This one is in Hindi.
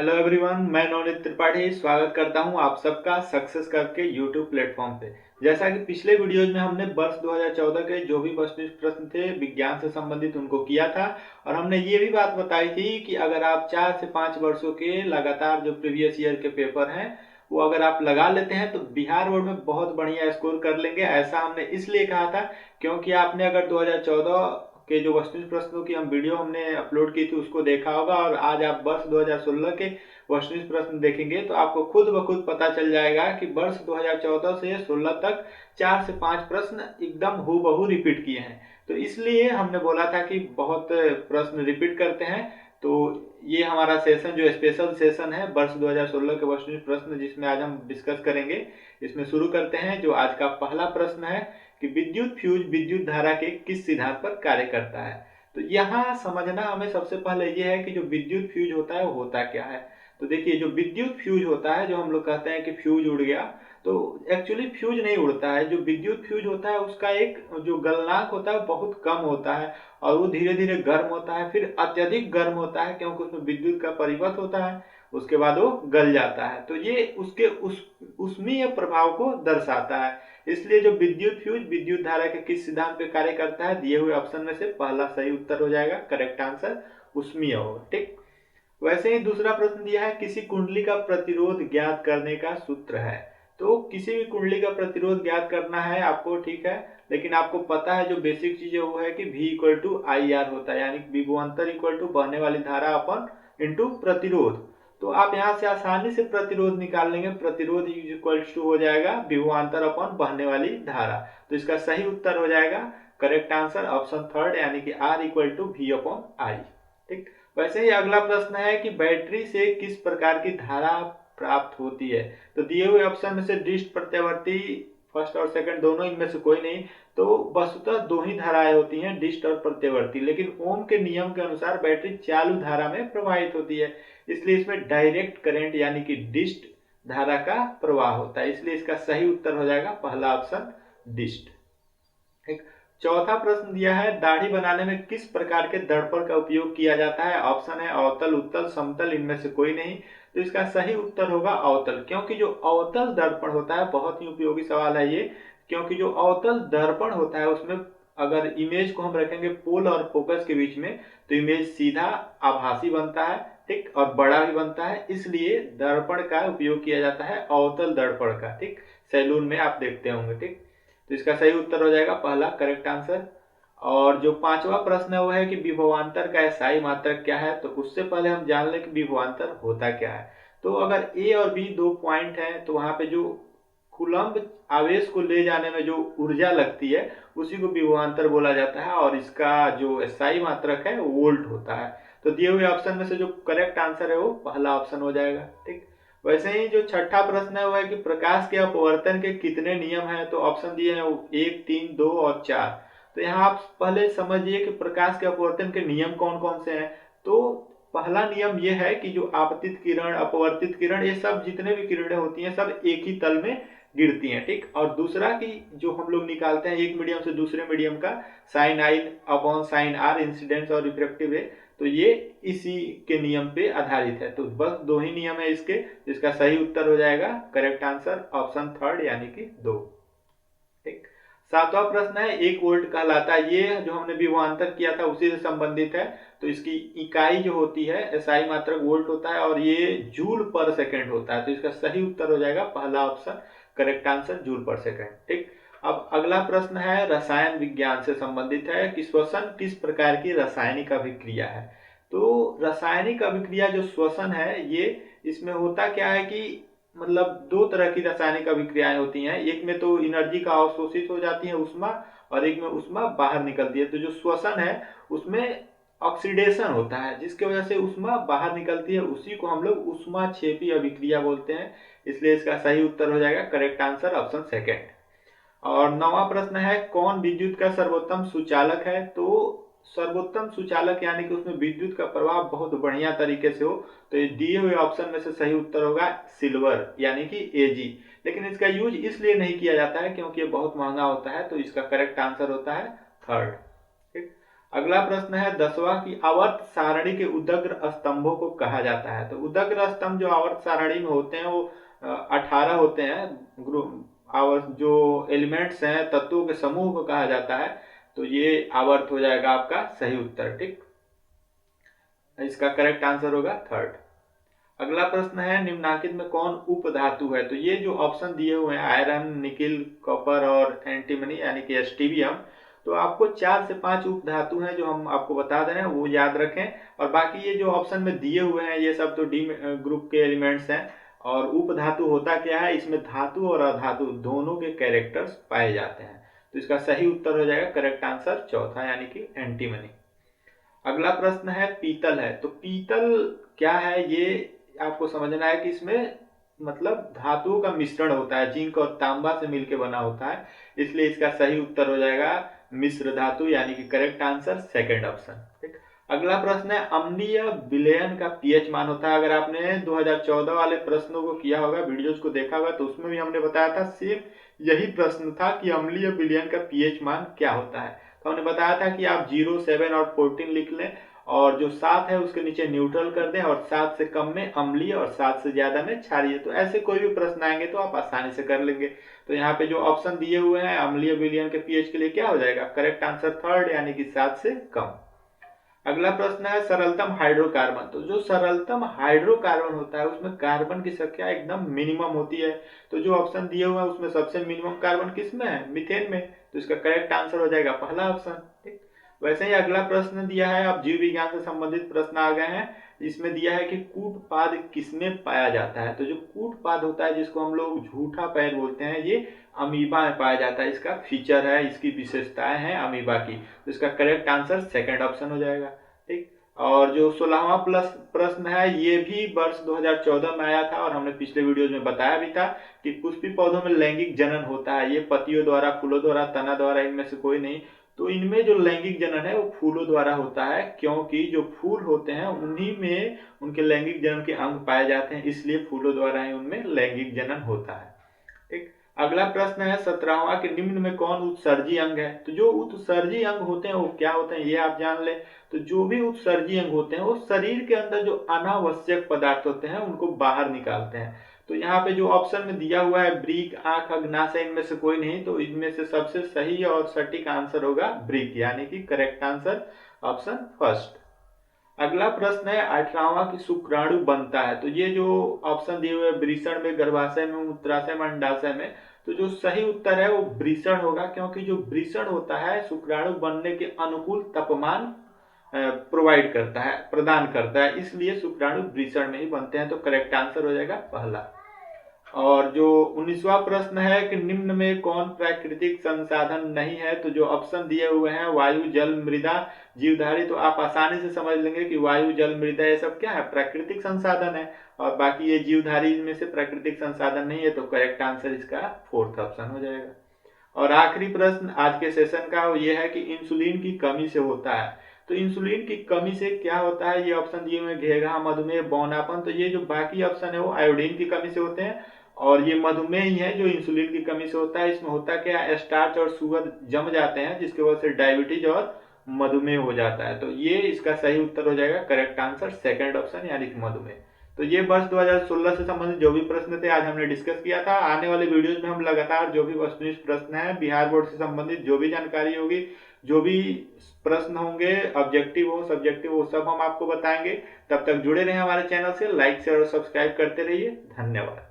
हेलो एवरीवन, मैं नवनीत त्रिपाठी स्वागत करता हूं आप सबका सक्सेस करके यूट्यूब प्लेटफॉर्म पे। जैसा कि पिछले वीडियोज में हमने वर्ष 2014 के जो भी प्रश्न थे विज्ञान से संबंधित उनको किया था, और हमने ये भी बात बताई थी कि अगर आप 4 से 5 वर्षों के लगातार जो प्रीवियस ईयर के पेपर हैं वो अगर आप लगा लेते हैं तो बिहार बोर्ड में बहुत बढ़िया स्कोर कर लेंगे। ऐसा हमने इसलिए कहा था क्योंकि आपने अगर 2014 के जो वस्तुनिष्ठ प्रश्नों की हम वीडियो हमने अपलोड की थी उसको देखा होगा, और आज आप वर्ष 2016 के वस्तुनिष्ठ प्रश्न देखेंगे तो आपको खुद ब खुद पता चल जाएगा कि वर्ष 2014 से 16 तक 4 से 5 प्रश्न एकदम हूबहू रिपीट किए हैं। तो इसलिए हमने बोला था कि बहुत प्रश्न रिपीट करते हैं। तो ये हमारा सेशन जो स्पेशल सेशन है वर्ष 2016 के वस्तुनिष्ठ प्रश्न जिसमें आज हम डिस्कस करेंगे। इसमें शुरू करते हैं। जो आज का पहला प्रश्न है कि विद्युत फ्यूज विद्युत धारा के किस सिद्धांत पर कार्य करता है। तो यहाँ समझना हमें सबसे पहले ये है कि जो विद्युत फ्यूज होता है वो होता क्या है। तो देखिए, जो विद्युत फ्यूज होता है, जो हम लोग कहते हैं कि फ्यूज उड़ गया, तो एक्चुअली फ्यूज नहीं उड़ता है। जो विद्युत फ्यूज होता है उसका एक जो गलनांक होता है बहुत कम होता है, और वो धीरे धीरे गर्म होता है, फिर अत्यधिक गर्म होता है क्योंकि उसमें विद्युत का परिपथ होता है, उसके बाद वो गल जाता है। तो ये उसके उष्मीय प्रभाव को दर्शाता है। इसलिए जो विद्युत फ्यूज विद्युत धारा के किस सिद्धांत पे कार्य करता है, दिए हुए ऑप्शन में से पहला सही उत्तर हो जाएगा। करेक्ट आंसर उष्मीय होगा। ठीक। वैसे ही दूसरा प्रश्न दिया है किसी कुंडली का प्रतिरोध ज्ञात करने का सूत्र है। तो किसी भी कुंडली का प्रतिरोध ज्ञात करना है आपको, ठीक है, लेकिन आपको पता है जो बेसिक चीज है वो है कि V equal to I R होता है, यानी विभवांतर इक्वल टू बहने वाली धारा अपन इंटू प्रतिरोध। तो आप यहाँ से आसानी से प्रतिरोध निकाल लेंगे। प्रतिरोध इक्वल टू हो जाएगा विभवांतर अपन बहने वाली धारा। तो इसका सही उत्तर हो जाएगा करेक्ट आंसर ऑप्शन थर्ड, यानी कि R equal to V upon I. ठीक। वैसे ही अगला प्रश्न है कि बैटरी से किस प्रकार की धारा प्राप्त होती है। तो दिए हुए ऑप्शन में से डिस्ट प्रत्यावर्ती फर्स्ट और सेकंड दोनों, इनमें से कोई नहीं। तो वस्तुतः दो ही धाराएं होती हैं, डिस्ट और प्रत्यावर्ती, लेकिन ओम के नियम के अनुसार बैटरी चालू धारा में प्रवाहित होती है, इसलिए इसमें डायरेक्ट करंट यानी कि डिस्ट धारा का प्रवाह होता है। इसलिए इसका सही उत्तर हो जाएगा पहला ऑप्शन डिस्ट। ठीक। चौथा प्रश्न दिया है दाढ़ी बनाने में किस प्रकार के दर्पण का उपयोग किया जाता है। ऑप्शन है अवतल, उत्तल, समतल, इनमें से कोई नहीं। तो इसका सही उत्तर होगा अवतल, क्योंकि जो अवतल दर्पण होता है, बहुत ही उपयोगी सवाल है ये, क्योंकि जो अवतल दर्पण होता है उसमें अगर इमेज को हम रखेंगे पोल और फोकस के बीच में तो इमेज सीधा आभासी बनता है, ठीक, और बड़ा भी बनता है। इसलिए दर्पण का उपयोग किया जाता है अवतल दर्पण का। ठीक, सैलून में आप देखते होंगे। ठीक। तो इसका सही उत्तर हो जाएगा पहला करेक्ट आंसर। और जो पांचवा प्रश्न है वो है कि विभवांतर का एसआई मात्रक क्या है। तो उससे पहले हम जान लें कि विभवांतर होता क्या है। तो अगर ए और बी दो पॉइंट हैं तो वहां पे जो कूलम्ब आवेश को ले जाने में जो ऊर्जा लगती है उसी को विभवांतर बोला जाता है, और इसका जो एसआई मात्रक है वो वोल्ट होता है। तो दिए हुए ऑप्शन में से जो करेक्ट आंसर है वो पहला ऑप्शन हो जाएगा। ठीक। वैसे ही जो छठा प्रश्न है वो है कि प्रकाश के अपवर्तन के कितने नियम हैं। तो ऑप्शन दिए हैं 1, 3, 2 और 4। तो यहाँ आप पहले समझिए कि प्रकाश के अपवर्तन के नियम कौन कौन से हैं। तो पहला नियम यह है कि जो आपतित किरण, अपवर्तित किरण, ये सब जितने भी किरणें होती हैं सब एक ही तल में गिरती हैं। ठीक। और दूसरा कि जो हम लोग निकालते हैं एक मीडियम से दूसरे मीडियम का sine i upon sine r, incidence और रिफ्रेक्टिव रे, तो ये इसी के नियम पे आधारित है। तो बस दो ही नियम है इसके, जिसका सही उत्तर हो जाएगा करेक्ट आंसर ऑप्शन थर्ड, यानी कि 2। ठीक। सातवां प्रश्न है 1 वोल्ट कहलाता है। ये जो हमने विभवांतर किया था उसी से संबंधित है। तो इसकी इकाई जो होती है एसआई मात्रक वोल्ट होता है, और ये जूल पर सेकंड होता है। तो इसका सही उत्तर हो जाएगा पहला ऑप्शन करेक्ट आंसर जूल पर सेकंड। ठीक। अब अगला प्रश्न है रसायन विज्ञान से संबंधित है कि श्वसन किस प्रकार की रासायनिक अभिक्रिया है। तो रासायनिक अभिक्रिया जो श्वसन है ये, इसमें होता क्या है कि मतलब दो तरह की रासायनिक अभिक्रियाएं होती हैं। एक में तो एनर्जी का अवशोषित हो जाती है उष्मा, और एक में उष्मा बाहर निकलती है। तो जो श्वसन है उसमें ऑक्सीडेशन होता है जिसकी वजह से उष्मा बाहर निकलती है, उसी को हम लोग उष्माक्षेपी अभिक्रिया बोलते हैं। इसलिए इसका सही उत्तर हो जाएगा करेक्ट आंसर ऑप्शन सेकेंड। और नौवां प्रश्न है कौन विद्युत का सर्वोत्तम सुचालक है। तो सर्वोत्तम सुचालक यानी कि उसमें विद्युत का प्रवाह बहुत बढ़िया तरीके से हो, तो ये दिए हुए ऑप्शन में से सही उत्तर होगा सिल्वर, यानी कि एजी। लेकिन इसका यूज इसलिए नहीं किया जाता है क्योंकि ये बहुत महंगा होता है, तो इसका करेक्ट आंसर होता है थर्ड। ठीक। अगला प्रश्न है 10वां की आवर्त सारणी के उदग्र स्तंभों को कहा जाता है। तो उदग्र स्तंभ जो आवर्त सारणी में होते हैं वो 18 होते हैं। ग्रुप आवर्त जो एलिमेंट्स हैं, तत्वों के समूह को कहा जाता है। तो ये आवर्त हो जाएगा आपका सही उत्तर। ठीक, इसका करेक्ट आंसर होगा थर्ड। अगला प्रश्न है निम्नांकित में कौन उप धातु है। तो ये जो ऑप्शन दिए हुए हैं आयरन, निकिल, कॉपर और एंटीमनी यानी कि एस्टीबियम, तो आपको 4 से 5 उप धातु हैं जो हम आपको बता दे रहे हैं, वो याद रखें। और बाकी ये जो ऑप्शन में दिए हुए हैं ये सब तो डी ग्रुप के एलिमेंट्स हैं। और उप धातु होता क्या है, इसमें धातु और अधातु दोनों के कैरेक्टर्स पाए जाते हैं। तो इसका सही उत्तर हो जाएगा करेक्ट आंसर चौथा यानी कि एंटीमनी। अगला प्रश्न है पीतल है। तो पीतल क्या है ये आपको समझना है कि इसमें मतलब धातुओं का मिश्रण होता है, जिंक और तांबा से मिलकर बना होता है, इसलिए इसका सही उत्तर हो जाएगा मिश्र धातु यानी कि करेक्ट आंसर सेकंड ऑप्शन। ठीक, अगला प्रश्न है अम्लीय विलयन का पीएच मान होता है। अगर आपने 2014 वाले प्रश्नों को किया होगा, वीडियोस को देखा होगा, तो उसमें भी हमने बताया था, सेम यही प्रश्न था कि अम्लीय विलयन का पीएच मान क्या होता है। तो हमने बताया था कि आप 0, 7 और 14 लिख लें और जो 7 है उसके नीचे न्यूट्रल कर दें और 7 से कम में अम्लीय और 7 से ज्यादा में क्षारीय। तो ऐसे कोई भी प्रश्न आएंगे तो आप आसानी से कर लेंगे। तो यहाँ पे जो ऑप्शन दिए हुए हैं अम्लीय विलयन के पीएच के लिए क्या हो जाएगा, करेक्ट आंसर थर्ड यानी कि 7 से कम। अगला प्रश्न है सरलतम हाइड्रोकार्बन। तो जो सरलतम हाइड्रोकार्बन होता है उसमें कार्बन की संख्या एकदम मिनिमम होती है। तो जो ऑप्शन दिए हुए हैं उसमें सबसे मिनिमम कार्बन किसमें है, मीथेन में। तो इसका करेक्ट आंसर हो जाएगा पहला ऑप्शन। ठीक, वैसे ही अगला प्रश्न दिया है, अब जीव विज्ञान से संबंधित प्रश्न आ गए हैं। इसमें दिया है कि कूटपाद किसमें पाया जाता है। तो जो कूटपाद होता है जिसको हम लोग झूठा पैर बोलते हैं, ये अमीबा में पाया जाता है। इसका फीचर है, इसकी विशेषताएं हैं अमीबा की। तो इसका करेक्ट आंसर सेकंड ऑप्शन हो जाएगा। ठीक, और जो 16वां प्लस प्रश्न है ये भी वर्ष 2014 में आया था और हमने पिछले वीडियो में बताया भी था कि पुष्पी पौधों में लैंगिक जनन होता है। ये पत्तियों द्वारा, फूलों द्वारा, तना द्वारा, इनमें से कोई नहीं। तो इनमें जो लैंगिक जनन है वो फूलों द्वारा होता है, क्योंकि जो फूल होते हैं उन्हीं में उनके लैंगिक जनन के अंग पाए जाते हैं, इसलिए फूलों द्वारा ही उनमें लैंगिक जनन होता है। ठीक, अगला प्रश्न है 17वां कि निम्न में कौन उत्सर्जी अंग है। तो जो उत्सर्जी अंग होते हैं वो क्या होते हैं ये आप जान ले। तो जो भी उत्सर्जी अंग होते हैं वो शरीर के अंदर जो अनावश्यक पदार्थ होते हैं उनको बाहर निकालते हैं। तो यहाँ पे जो ऑप्शन में दिया हुआ है ब्रीक, आंख, अग्नाशय, इनमें से कोई नहीं। तो इनमें से सबसे सही और सटीक आंसर होगा ब्रीक यानी कि करेक्ट आंसर ऑप्शन फर्स्ट। अगला प्रश्न है 18वां कि शुक्राणु बनता है। तो ये जो ऑप्शन दिए हुए वृषण में, गर्भाशय में, मूत्राशय में, अंडाशय में, तो जो सही उत्तर है वो वृषण होगा, क्योंकि जो वृषण होता है शुक्राणु बनने के अनुकूल तापमान प्रोवाइड करता है, प्रदान करता है, इसलिए शुक्राणु वृषण में ही बनते हैं। तो करेक्ट आंसर हो जाएगा पहला। और जो 19वां प्रश्न है कि निम्न में कौन प्राकृतिक संसाधन नहीं है। तो जो ऑप्शन दिए हुए हैं वायु, जल, मृदा, जीवधारी, तो आप आसानी से समझ लेंगे कि वायु, जल, मृदा ये सब क्या है, प्राकृतिक संसाधन है। और बाकी ये जीवधारी में से प्राकृतिक संसाधन नहीं है। तो करेक्ट आंसर इसका फोर्थ ऑप्शन हो जाएगा। और आखिरी प्रश्न आज के सेशन का ये है कि इंसुलिन की कमी से होता है। तो इंसुलिन की कमी से क्या होता है, ये ऑप्शन दिए हुए घेघा, मधुमेह, बौनापन। तो ये जो बाकी ऑप्शन है वो आयोडीन की कमी से होते हैं और ये मधुमेह ही है जो इंसुलिन की कमी से होता है। इसमें होता क्या है, स्टार्च और शुगर जम जाते हैं जिसकी वजह से डायबिटीज और मधुमेह हो जाता है। तो ये इसका सही उत्तर हो जाएगा करेक्ट आंसर सेकंड ऑप्शन यानी कि मधुमेह। तो ये वर्ष 2016 से संबंधित जो भी प्रश्न थे आज हमने डिस्कस किया था। आने वाले वीडियोज में हम लगातार जो भी वस्तुनिष्ठ प्रश्न है, बिहार बोर्ड से संबंधित जो भी जानकारी होगी, जो भी प्रश्न होंगे, ऑब्जेक्टिव हो, सब्जेक्टिव हो, सब हम आपको बताएंगे। तब तक जुड़े रहें हमारे चैनल से, लाइक शेयर और सब्सक्राइब करते रहिए। धन्यवाद।